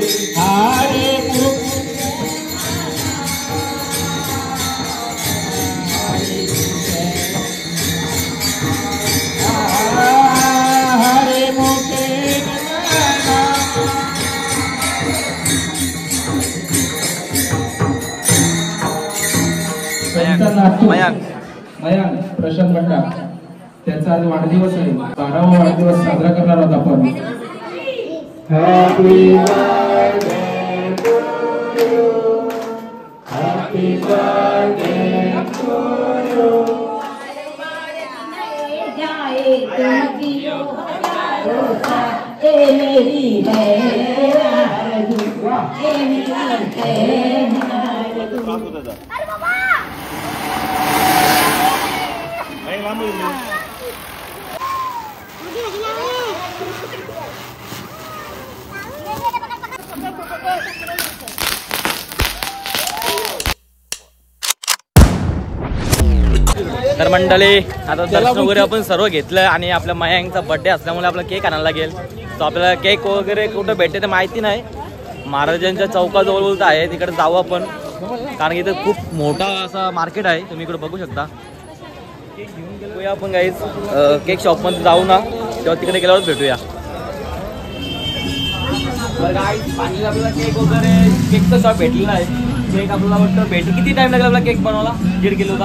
हरे मयांक प्रशांत भट्टा त्याचा आज वाढदिवस आहे. 12वा वाढदिवस साजरा करणार आहोत आपण. Happy birthday to you, happy birthday to you. तर मंडळी आता दर्शन वगैरे आपण सर्व घेतलं आणि आपल्या मयांकचा बर्थडे असल्यामुळे आपला केक आणायला लागेल. तो आपल्याला केक वगैरे कुठं भेटते ते माहिती नाही. महाराजांच्या चौकाजवळ बोलत आहे तिकडे जाऊ आपण, कारण इथे खूप मोठा असा मार्केट आहे. तुम्ही इकडे बघू शकता. केक घेऊन गेलो आपण गाईज केक शॉपमध्ये जाऊ ना, तेव्हा तिकडे गेल्यावर भेटूया. बरं गाईज फायनली आपल्याला केक वगैरे केकचं शॉप भेटलेला आहे. केक आपल्याला वाटतं भेटेल. किती टाइम लागला आपला केक बनवायला? 1.5 किलोचा.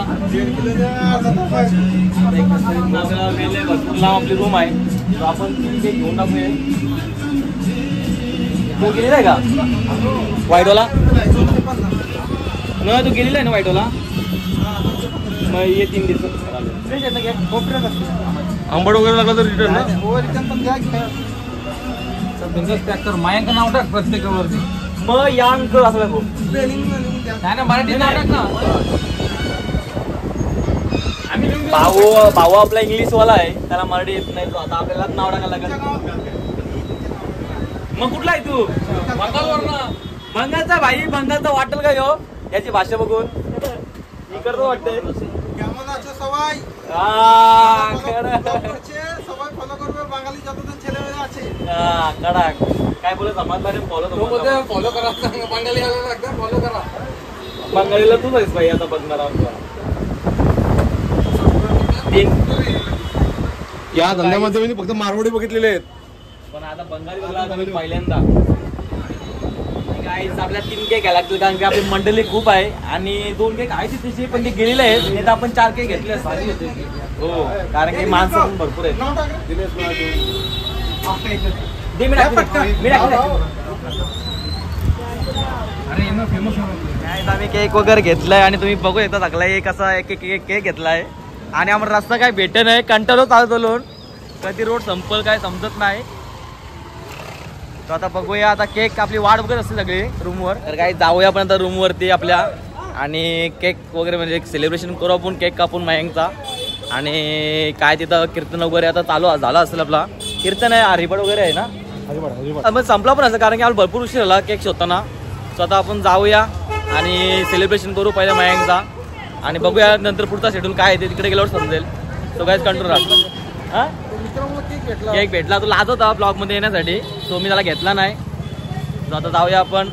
आपल्याला वेळ भरपूर लांब आपली रूम आहे, तर आपण केक घेऊन टाकूया. तू गेलेला आहे का व्हाईटवाला? न तू गेलेला आहे ना व्हाईटवाला? मग ये 3 दिवस आंबट वगैरे लागला तर रिटर्न ना? पॅक कर. मायांक नाव टाक प्रत्येकावरती. मग यांक असं नाही ना, मराठी नाव टाक ना. भाऊ आपला इंग्लिशवाला आहे, त्याला मराठी येत नाही. तो आता आपल्याला नाव टाकायला लागेल. मग कुठला आहे तू? बंगालवरनं. बंगालचा भाई, बंगालचा वाटेल का ह्यो याची भाषा बघून? इकडचं वाटतंय. काय बोलत समाज फॉलो करा. फॉलो करा. बंगालीला तूच आहेस भाई आता बघणार आहोत. या धंद्यामध्ये मी फक्त मारवाडी बघितलेले आहेत, पण आता बंगाली बघला पहिल्यांदा. आपल्या 3 केक घ्यायला लागतील, कारण की आपली मंडळी खूप आहे आणि 2 केक आहे तिथे, पण ते गेलेले आहेत. नाही तर आपण 4 केक घेतले असते. हो, कारण की माणसं पण भरपूर आहेत. आम्ही केक वगैरे घेतलाय आणि तुम्ही बघू येता टाकलाय. एक असा एक केक घेतलाय आणि आम्हाला रस्ता काय भेटे नाही. कंटाळो चालतो, कधी रोड संपल काय समजत नाही. तर आता बघूया. आता केक आपली वाट बघत असते सगळी रूमवर. तर काही जाऊया पण आता रूमवरती आपल्या आणि केक वगैरे म्हणजे एक सेलिब्रेशन करू आपण. केक कापून मयांकचा. आणि काय तिथं कीर्तन वगैरे आता चालू झाला असेल. आपला कीर्तन आहे, हरिपाठ वगैरे आहे ना? मग संपला पण असं, कारण की आम्हाला भरपूर उशीर झाला केक शोधताना. सो आता आपण जाऊया आणि सेलिब्रेशन करू पहिल्या मयांकचा आणि बघूया नंतर पुढचा शेड्यूल काय आहे ते तिकडे गेल्यावर समजेल. तो काहीच कंट्रोल राहतो. हां, केक भेटला. तो लाजत होता ब्लॉगमध्ये येण्यासाठी, सो मी त्याला घेतला नाही. सो आता जाऊया आपण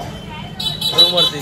रूमवरती.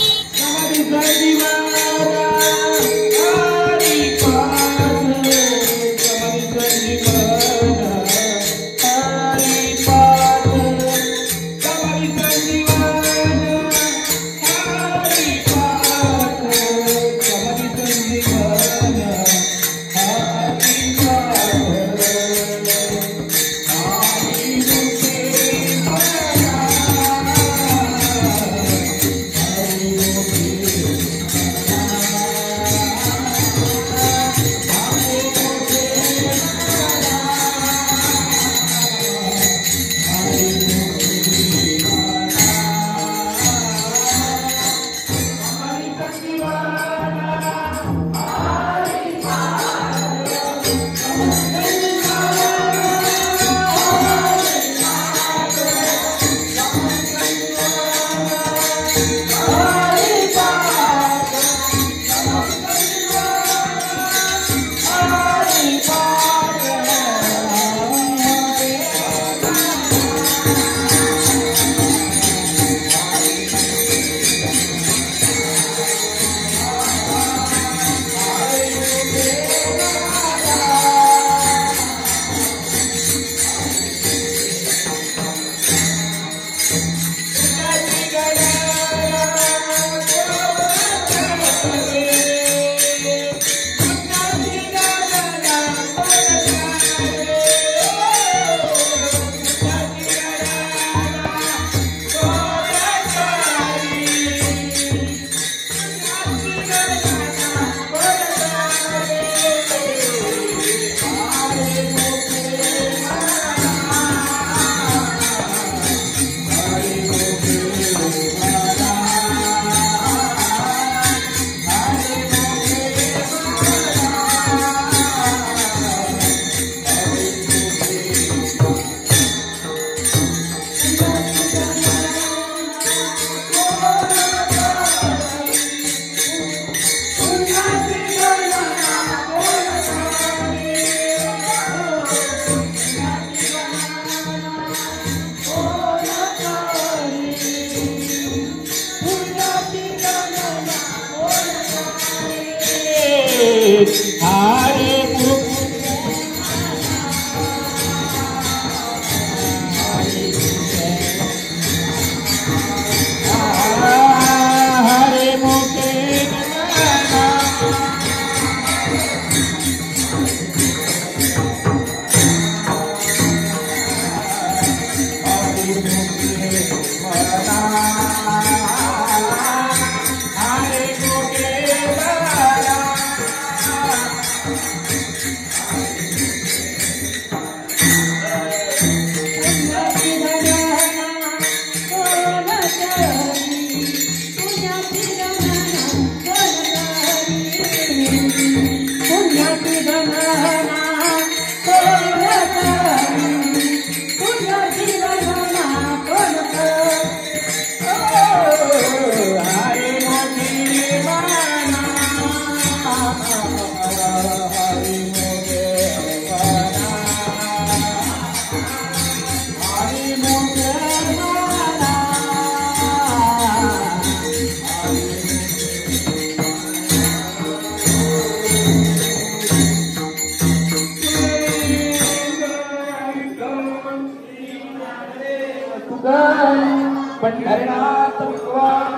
पंढरनाथ भगवान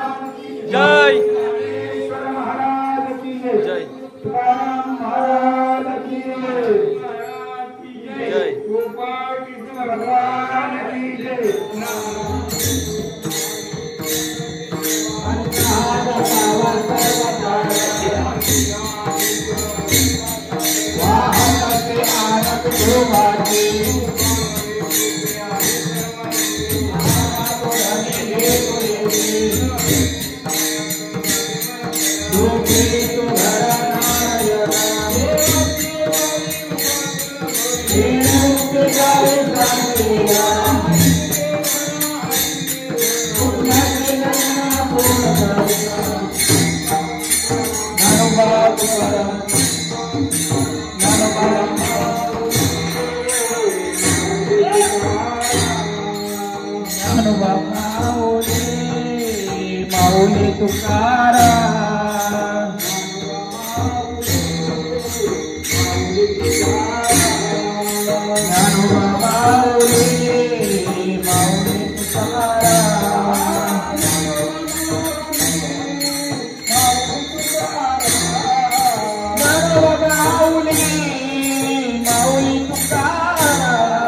जय ज्ञानेश्वर महाराज की जय तुकाराम महाराज की जय गोपाल कृष्ण भगवान की जय माऊली तुकाराम ज्ञानोबा माऊली माऊली तुकाराम ज्ञानोबा माऊली माऊली तुकाराम माऊली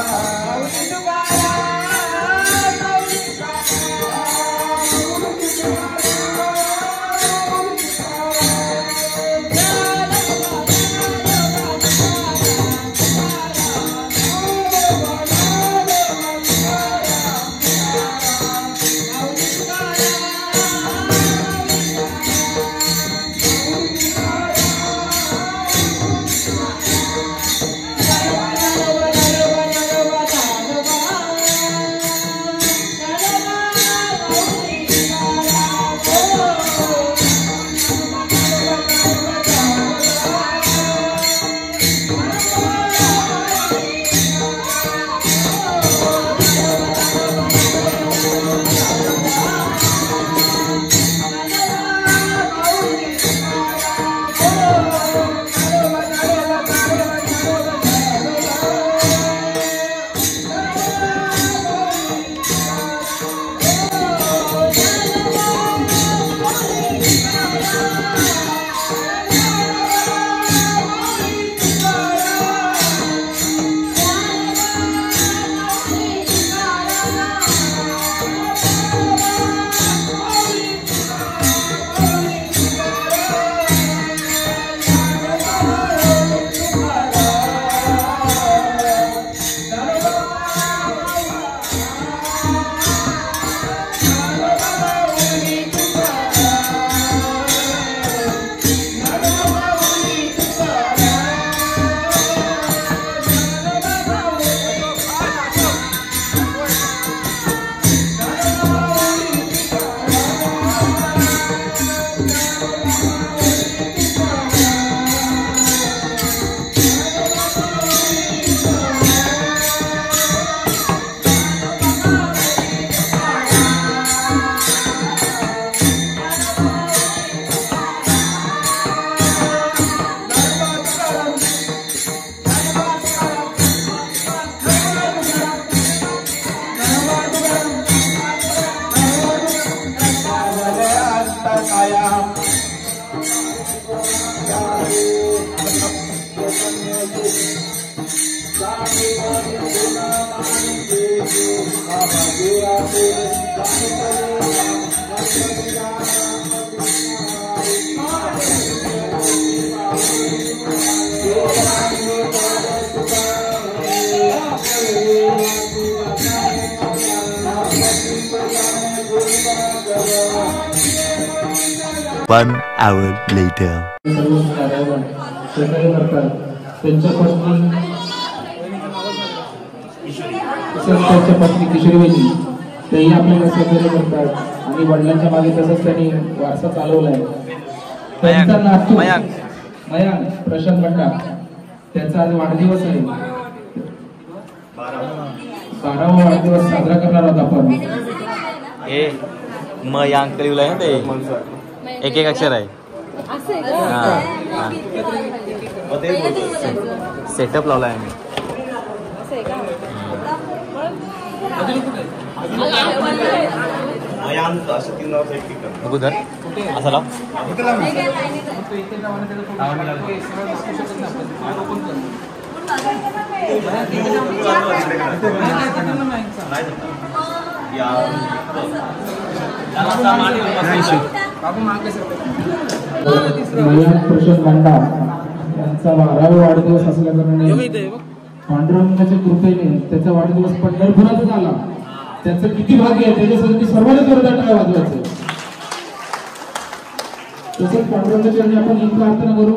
One hour later. त्यांच्या पत्नी किशोरीबाई तेही आपल्याला सहकार्य करतात आणि वडिलांच्या मागे तसंच त्यांनी वारसा चालवलाय. त्यांचा नातू मयांक प्रशांत भंडा त्याचा आज वाढदिवस आहे. 12वा वाढदिवस साजरा करणार आहोत आपण. ए मयांक लिहिलंय ना ते एक एक अक्षर आहे. सेटअप लावलाय आम्ही. मयांक असं 3 नावाचं एक ठिकाण अगोदर असं लाव प्रशांत भांडा यांचा 12वा वाढदिवस असल्या कारणाने पांडुरंगाच्या कृपेने त्याचा वाढदिवस पंढरपुरात झाला. त्याचं किती भाग्य आहे त्याच्यासाठी सर्वांनी जोरदार टाळ्या वाजवायचं. तसंच पांडुरंगाच्या आपण ही प्रार्थना करू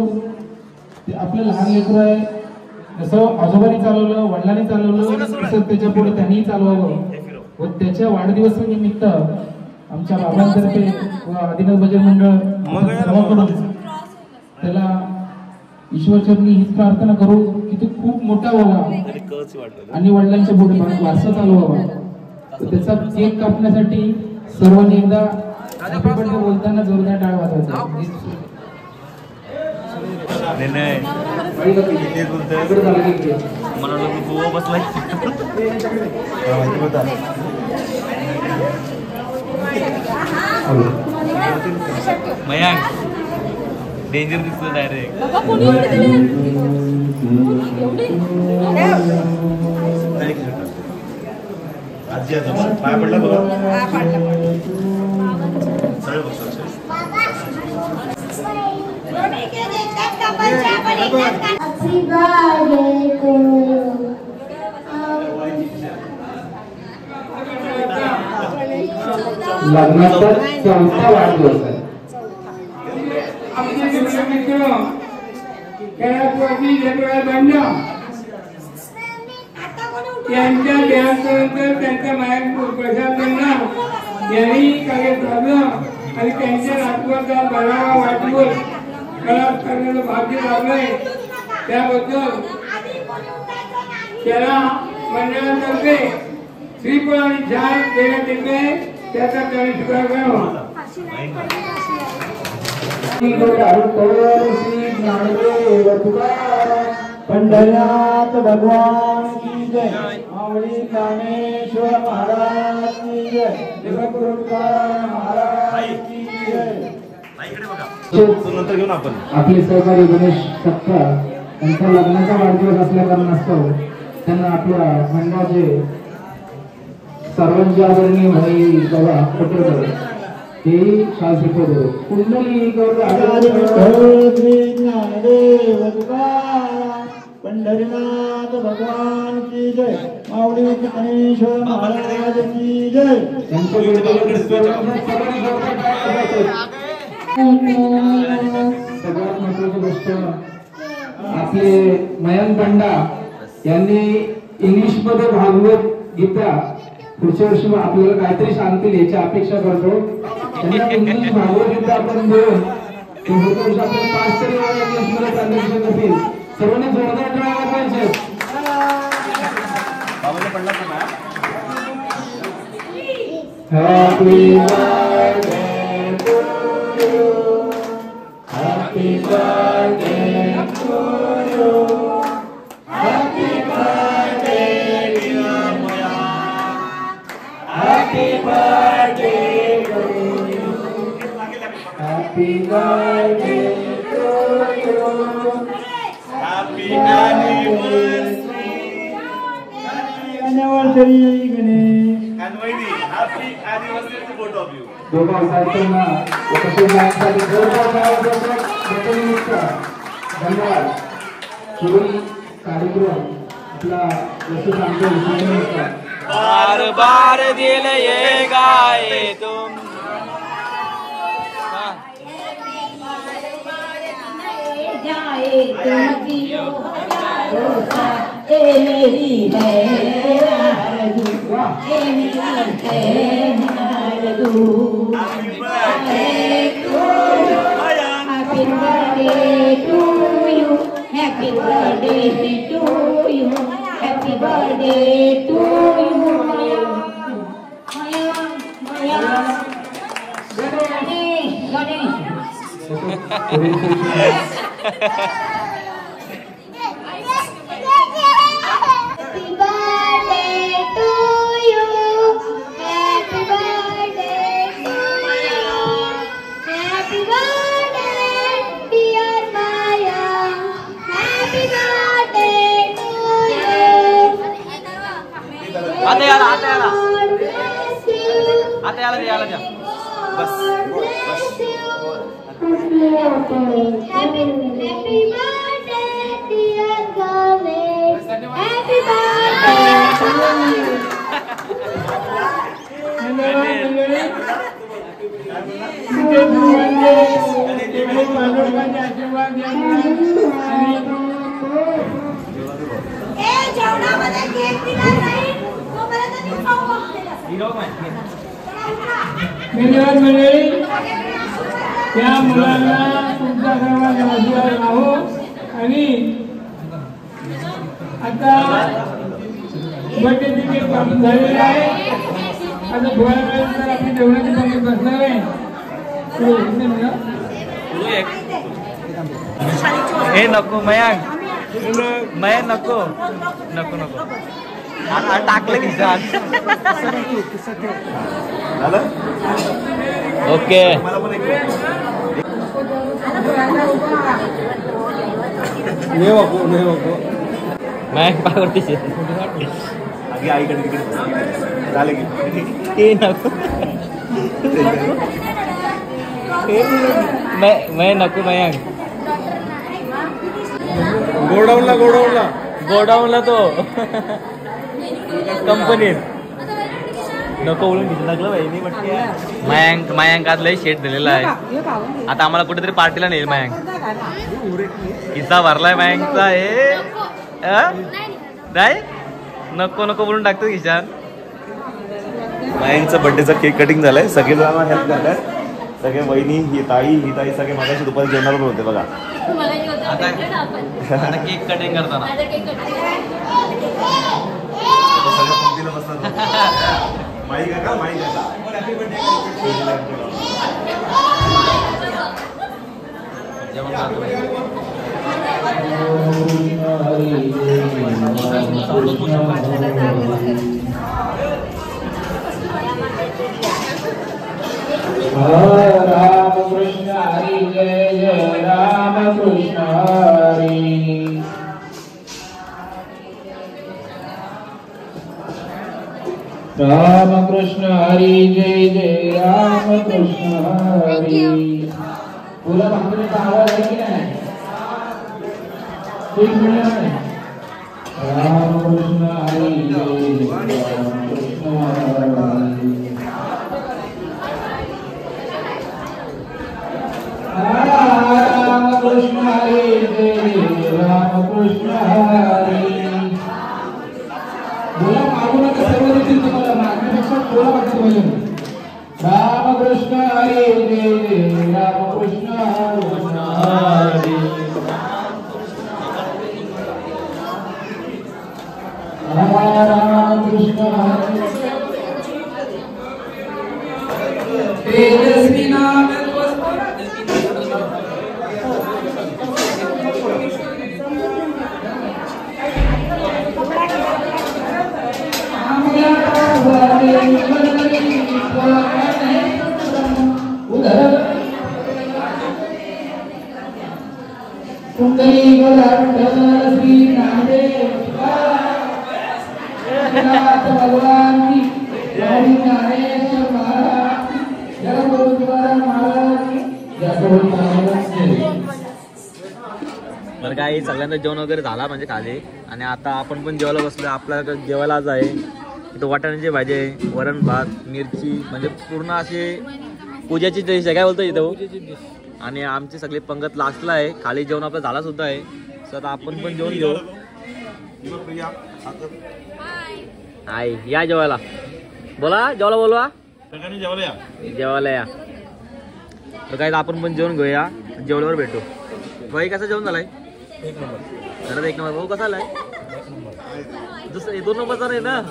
ते आपलं लहान लेकरू आहे जसं आजोबांनी चालवलं वडिलांनी चालवलं तसं त्याच्या पुढे त्यांनी चालवावं व त्याच्या वाढदिवसानिमित्त आमच्या बाबांतर्फे व आदिनाथ भजन मंडळ त्याला ईश्वरचरणी हीच प्रार्थना करू की तू खूप मोठा व्हावा आणि वडिलांच्या पुढे वारसा चालवावा. त्याचा केक कापण्यासाठी सर्वांनी एकदा हॅपी बर्थडे बोलताना जोरदार टाळ वाजवायचा. मयांक डेंजर दिसतो डायरेक्ट आजी आजोबा पाय पडला बघा सरळ बघ लग्नाचा 4था वाढदिवस आहे. त्यांच्या देहांतर त्यांच्या माया प्रसाद यांनी कार्य झालं आणि त्यांच्या नातवाचा 12वा वाढदिवस करण्याचं भाग्य लाभलंय. त्याबद्दल त्याला मंडळातर्फे श्रीफळ आणि चहा देण्यात येते. त्याचा त्यांनी स्वीकार करावा. पंढरनाथ भगवान की जय. मावळी ज्ञानेश्वर महाराज की जय. जगद्गुरु तुकाराम महाराज की जय. नंतर घेऊन आपण आपले सहकारी गणेश सत्कार त्यांचा लग्नाचा वाढदिवस असल्या कारणास्तव त्यांना आपल्या मंडळाचे सर्वांची आदरणीय भाई बाबा पटेल हे शास्त्री पद कुंडली पंढरीनाथ भगवान की जय. माऊली ज्ञानेश्वर महाराज की जय. सगळ्यात महत्वाची गोष्ट आपले मयांक पंडा यांनी इंग्लिश मध्ये भागवत गीता पुढच्या वर्षी आपल्याला काहीतरी सांगतील याची अपेक्षा करतो. त्यांना इंग्लिश भागवत गीता आपण देऊन पुढच्या वर्षी आपण 5 तरी वेळा इंग्लिश मध्ये ट्रान्सलेशन करतील. सर्वांनी जोरदार टाळ्या वाजवायचे. Happy birthday to you. Happy birthday to you. Happy birthday dear Mayank. Happy birthday to you. Happy birthday to you. Happy anniversary Ganesh. and Vaidi, happy anniversary to both of you. दोघा साहेबांना उपस्थित राहण्यासाठी जोरदार टाळ्या वाजवत धन्यवाद. पुढील कार्यक्रम आपला जसं सांगतो विषय बार बार दिल ये गाए तुम. जाए तुम जियो रोसा ए मेरी है आरज़ू ए मेरी है आरज़ू. Happy birthday to you. Happy birthday to you. Happy birthday to you. Happy birthday आता याला द्या बस Happy birthday, dear Ganesh. Happy धन्यवाद मंडळी. त्या मुलांना तुमचा सर्वांचा आशीर्वाद राहो. आणि आता बर्थडे तिकीट काढून झालेलं आहे. आता थोड्या वेळानंतर आपली जेवणाची पंगत बसणार आहे. हे नको मयांक नको टाकलं की ओके मयांक पायवरती आईकडे तिकडे झालं की ते नको मैं नको मयांक गोडाऊनला तो कंपनीत नको बोलून घेतलं लागलं बाई मयांक आज लय शेट दिलेला आहे. आता आम्हाला कुठेतरी पार्टीला नेईल मयांक. किस्सा भरलाय मयांकचा हे नाही नको बोलून टाकतो किशान. मयांकचा बर्थडेचा केक कटिंग झालाय. सगळे जण हेल्प करतात. सगळे वहिनी ही ताई सगळे माझ्याशी दुपारी जेवणावर होते बघा. आता केक कटिंग करताना माईक आहे का माईक आहे राम कृष्ण हरी जय जय राम कृष्ण हरी. राम कृष्ण हरी जय जय राम कृष्ण हरी. तुला भक्तीचा आवाज आहे की नाही? ठीक मिळालं. राम कृष्ण हरी जय जय राम कृष्ण हरी. राम कृष्ण हरी जय जय राम कृष्ण हरी. बोला मागू नका सर्व देतील तुम्हाला. मागण्यापेक्षा बोला वाटतं पाहिजे. राम कृष्ण हरी जय जय राम कृष्ण हरी. राम कृष्ण हरी तेजस्वी नाम कुंडली श्री नामदेव भगवान की ज्ञानेश्वर महाराज जगद्गुरु तुकाराम महाराज जगद्गुरु महाराज. बरं काही सगळ्यांना जेवण वगैरे झाला म्हणजे खाली. आणि आता आपण पण जेवायला बसलो. आपल्याकडे जेवायला आज आहे इथं वाटाण्याची भाजी आहे, वरण भात, मिरची, म्हणजे पूर्ण असे पूजाची डिश आहे. काय बोलतो इथं. आणि आमची सगळी पंगत लास्टला आहे. खाली जेवण आपला झाला सुद्धा आहे. तर आता आपण पण जेवण घेऊ. आई या जेवायला. बोला जेवायला बोलवा. जेवायला या. तर काय आपण पण जेवण घेऊया. जेवल्यावर भेटू. भाई कसं जेवण झालंय? एक नंबर. भाऊ कसा आलाय? दुसरं 2 नंबरचा नाही ना.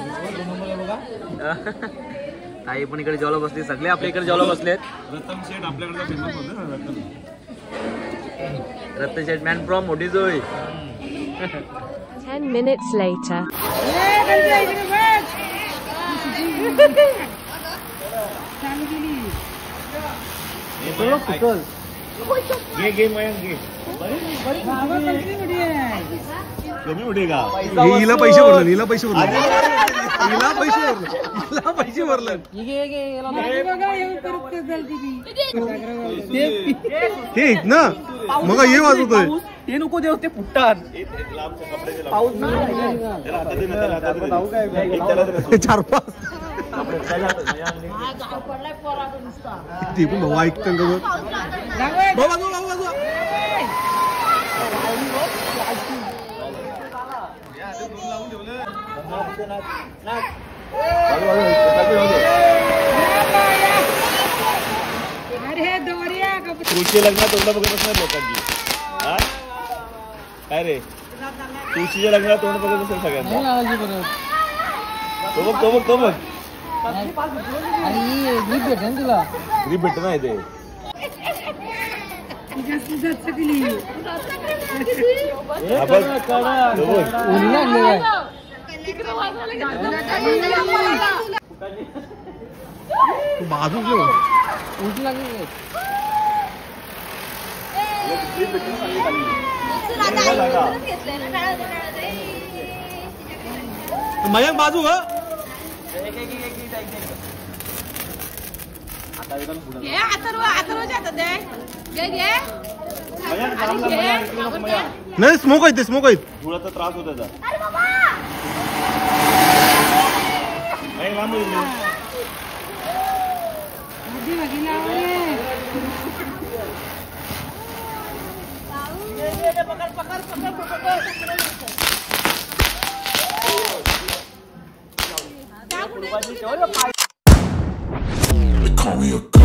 ताई पण इकडे जेवायला बसले. सगळे आपल्या इकडे जेवायला बसलेत. रतन शेठ आपल्याकडे फेमस होते ना. रतन शेठ मॅन फ्रॉम मोठी जोई. 10 minutes later. घे मयंक घे. कमी मोठी का? हिला पैसे भरले, हिला पैसे भरले, हिला पैसे भरले. ते आहेत ना मग हे वाजवतोय. ते नको देव ते फुटतात. पाऊस 4-5 ते पण भाऊ ऐकतं तुळशी लग्नात तोंड बघत असणार लोकांची. हा काय रे तुळशीच्या लग्नात तोंड बघत असेल सगळ्यांना. तो बघ ग्रीप भेट नाही ते. बाजू मयंक बाजू का नाही. स्मोक आहे ते स्मोक आहेत. धुळाचा त्रास होत त्याचा. Call me a